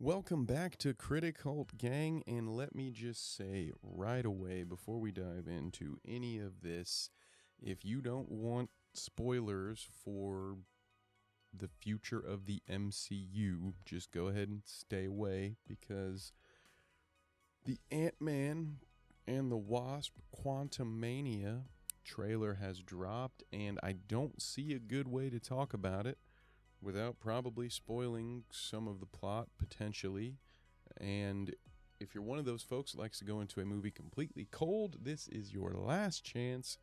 Welcome back to Criticult Gang, and let me just say right away before we dive into any of this, if you don't want spoilers for the future of the MCU, just go ahead and stay away, because the Antman and the Wasp Quantumania trailer has dropped, and I don't see a good way to talk about it without probably spoiling some of the plot, potentially. And if you're one of those folks that likes to go into a movie completely cold, this is your last chance.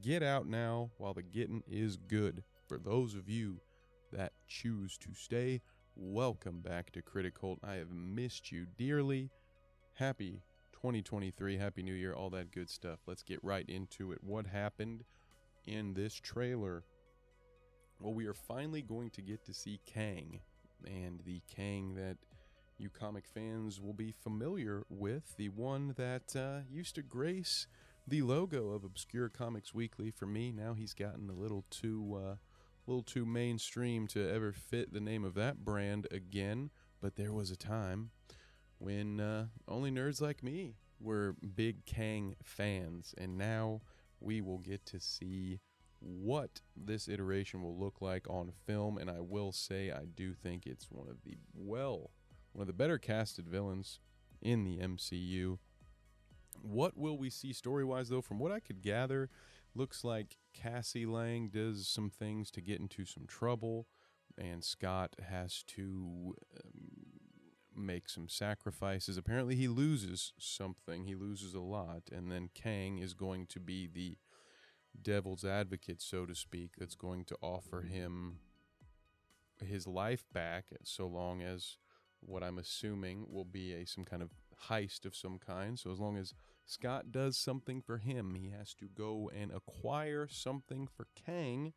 Get out now while the getting is good. For those of you that choose to stay, welcome back to Criticult. I have missed you dearly. Happy 2023, Happy New Year, all that good stuff. Let's get right into it. What happened in this trailer? Well, we are finally going to get to see Kang, and the Kang that you comic fans will be familiar with, the one that used to grace the logo of Obscure Comics Weekly for me. Now he's gotten a little too mainstream to ever fit the name of that brand again, but there was a time when only nerds like me were big Kang fans, and now we will get to see what this iteration will look like on film. And I will say, I do think it's one of the better casted villains in the MCU. What will we see story-wise, though? From what I could gather, looks like Cassie Lang does some things to get into some trouble, and Scott has to make some sacrifices. Apparently he loses something. He loses a lot, and then Kang is going to be the devil's advocate, so to speak, that's going to offer him his life back, so long as what I'm assuming will be some kind of heist of some kind. So as long as Scott does something for him, he has to go and acquire something for Kang,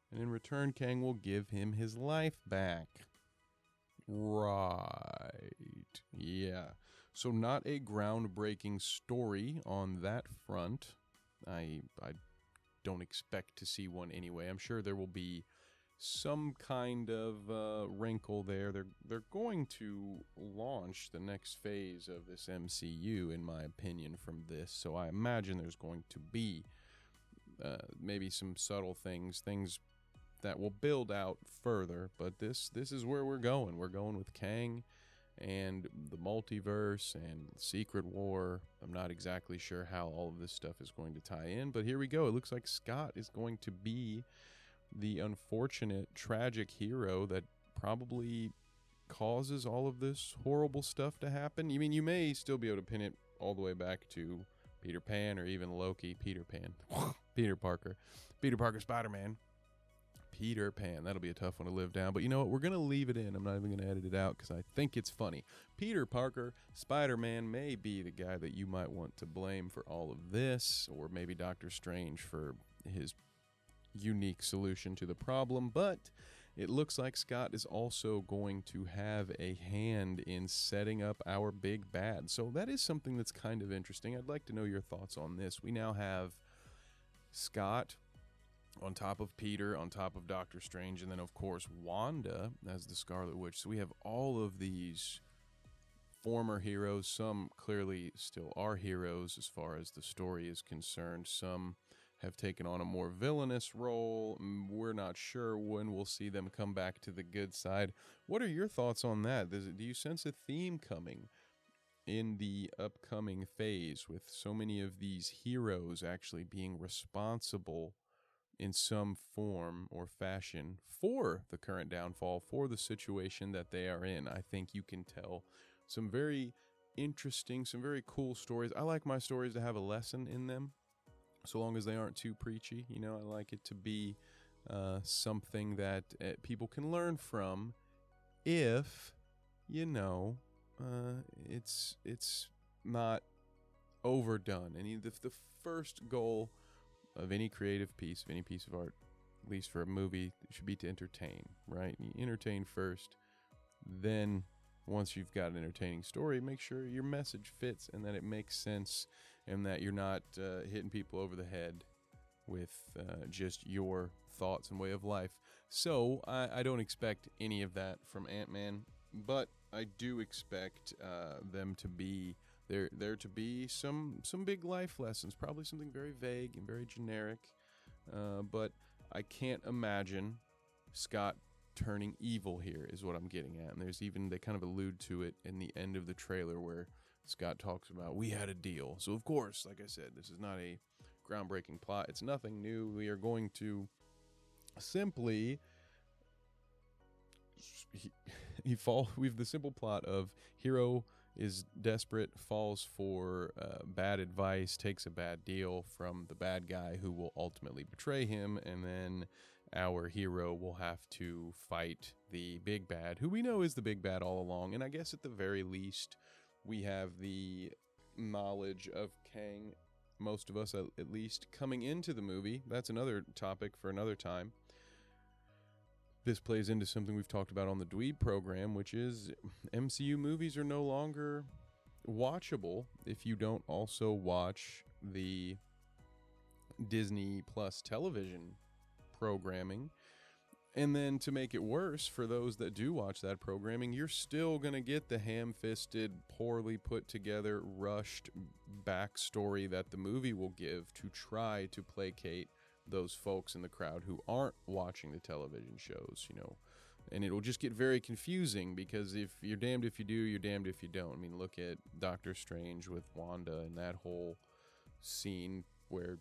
and in return Kang will give him his life back. Right. Yeah. So not a groundbreaking story on that front. I don't expect to see one anyway. I'm sure there will be some kind of wrinkle there. They're going to launch the next phase of this MCU, in my opinion, from this. So I imagine there's going to be maybe some subtle things that will build out further. But this is where we're going. We're going with Kang and the multiverse and Secret War. I'm not exactly sure how all of this stuff is going to tie in, but here we go. It looks like Scott is going to be the unfortunate, tragic hero that probably causes all of this horrible stuff to happen. I mean, you may still be able to pin it all the way back to Peter Pan, or even Loki. Peter Parker Spider-Man. Peter Pan. That'll be a tough one to live down. But you know what? We're going to leave it in. I'm not even going to edit it out because I think it's funny. Peter Parker, Spider-Man, may be the guy that you might want to blame for all of this, or maybe Doctor Strange for his unique solution to the problem. But it looks like Scott is also going to have a hand in setting up our big bad. So that is something that's kind of interesting. I'd like to know your thoughts on this. We now have Scott on top of Peter, on top of Doctor Strange, and then of course Wanda as the Scarlet Witch. So we have all of these former heroes. Some clearly still are heroes as far as the story is concerned. Some have taken on a more villainous role. We're not sure when we'll see them come back to the good side. What are your thoughts on that? Do you sense a theme coming in the upcoming phase, with so many of these heroes actually being responsible in some form or fashion for the current downfall, for the situation that they are in? I think you can tell some very interesting, some very cool stories. I like my stories to have a lesson in them, so long as they aren't too preachy. You know, I like it to be something that people can learn from, if, you know, it's not overdone. And the first goal of any creative piece, of any piece of art, at least for a movie, it should be to entertain, right? You entertain first, then once you've got an entertaining story, make sure your message fits and that it makes sense, and that you're not hitting people over the head with just your thoughts and way of life. So I don't expect any of that from Ant-Man, but I do expect them to be there to be some big life lessons, probably something very vague and very generic, but I can't imagine Scott turning evil here is what I'm getting at. And there's even, they kind of allude to it in the end of the trailer where Scott talks about, we had a deal. So of course, like I said, this is not a groundbreaking plot. It's nothing new. We are going to simply we've the simple plot of hero is desperate, falls for bad advice, takes a bad deal from the bad guy who will ultimately betray him, and then our hero will have to fight the big bad, who we know is the big bad all along. And I guess at the very least, we have the knowledge of Kang, most of us at least, coming into the movie. That's another topic for another time. This plays into something we've talked about on the Dweeb program, which is MCU movies are no longer watchable if you don't also watch the Disney Plus television programming. And then to make it worse, for those that do watch that programming, you're still going to get the ham-fisted, poorly put together, rushed backstory that the movie will give to try to placate those folks in the crowd who aren't watching the television shows, you know. And it will just get very confusing, because if you're damned if you do, you're damned if you don't. I mean, look at Doctor Strange with Wanda and that whole scene where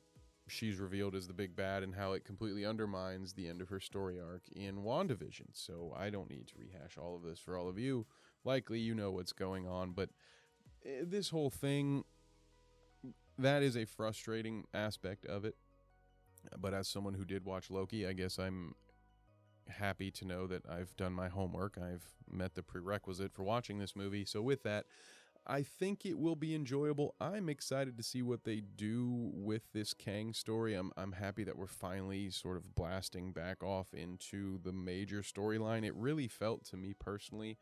she's revealed as the big bad and how it completely undermines the end of her story arc in WandaVision. So I don't need to rehash all of this for all of you. Likely you know what's going on, but this whole thing, that is a frustrating aspect of it. But as someone who did watch Loki, I guess I'm happy to know that I've done my homework. I've met the prerequisite for watching this movie. So with that, I think it will be enjoyable. I'm excited to see what they do with this Kang story. I'm happy that we're finally sort of blasting back off into the major storyline. It really felt to me personally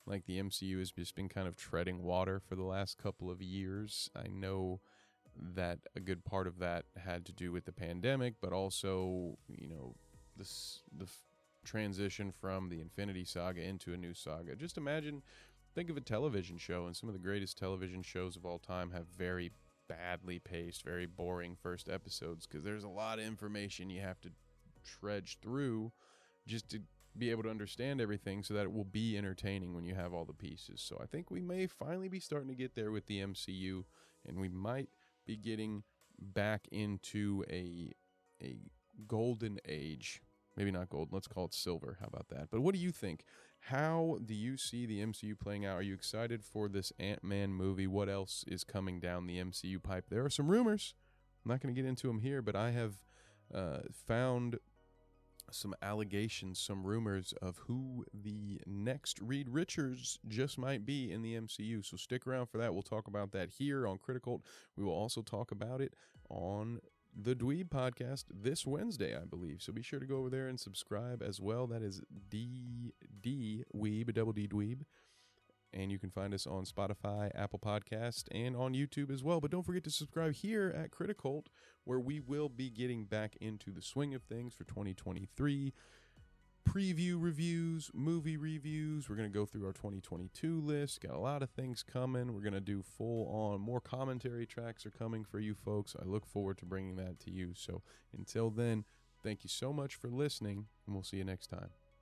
like the MCU has just been kind of treading water for the last couple of years. I know that a good part of that had to do with the pandemic, but also, you know, the transition from the Infinity Saga into a new saga. Just think of a television show, and some of the greatest television shows of all time have very badly paced, very boring first episodes, because there's a lot of information you have to trudge through just to be able to understand everything so that it will be entertaining when you have all the pieces. So I think we may finally be starting to get there with the MCU, and we might be getting back into a golden age. Maybe not gold, let's call it silver. How about that? But what do you think? How do you see the MCU playing out? Are you excited for this Antman movie? What else is coming down the MCU pipe? There are some rumors. I'm not going to get into them here, but I have found some allegations, some rumors of who the next Reed Richards just might be in the MCU. So stick around for that. We'll talk about that here on Critical. We will also talk about it on the Dweeb podcast this Wednesday, I believe. So be sure to go over there and subscribe as well. That is Weeb, double D Dweeb. And you can find us on Spotify, Apple Podcast, and on YouTube as well. But don't forget to subscribe here at Critical, where we will be getting back into the swing of things for 2023. Preview reviews, movie reviews. We're going to go through our 2022 list. Got a lot of things coming. We're going to do full on. More commentary tracks are coming for you folks. I look forward to bringing that to you. So until then, thank you so much for listening, and we'll see you next time.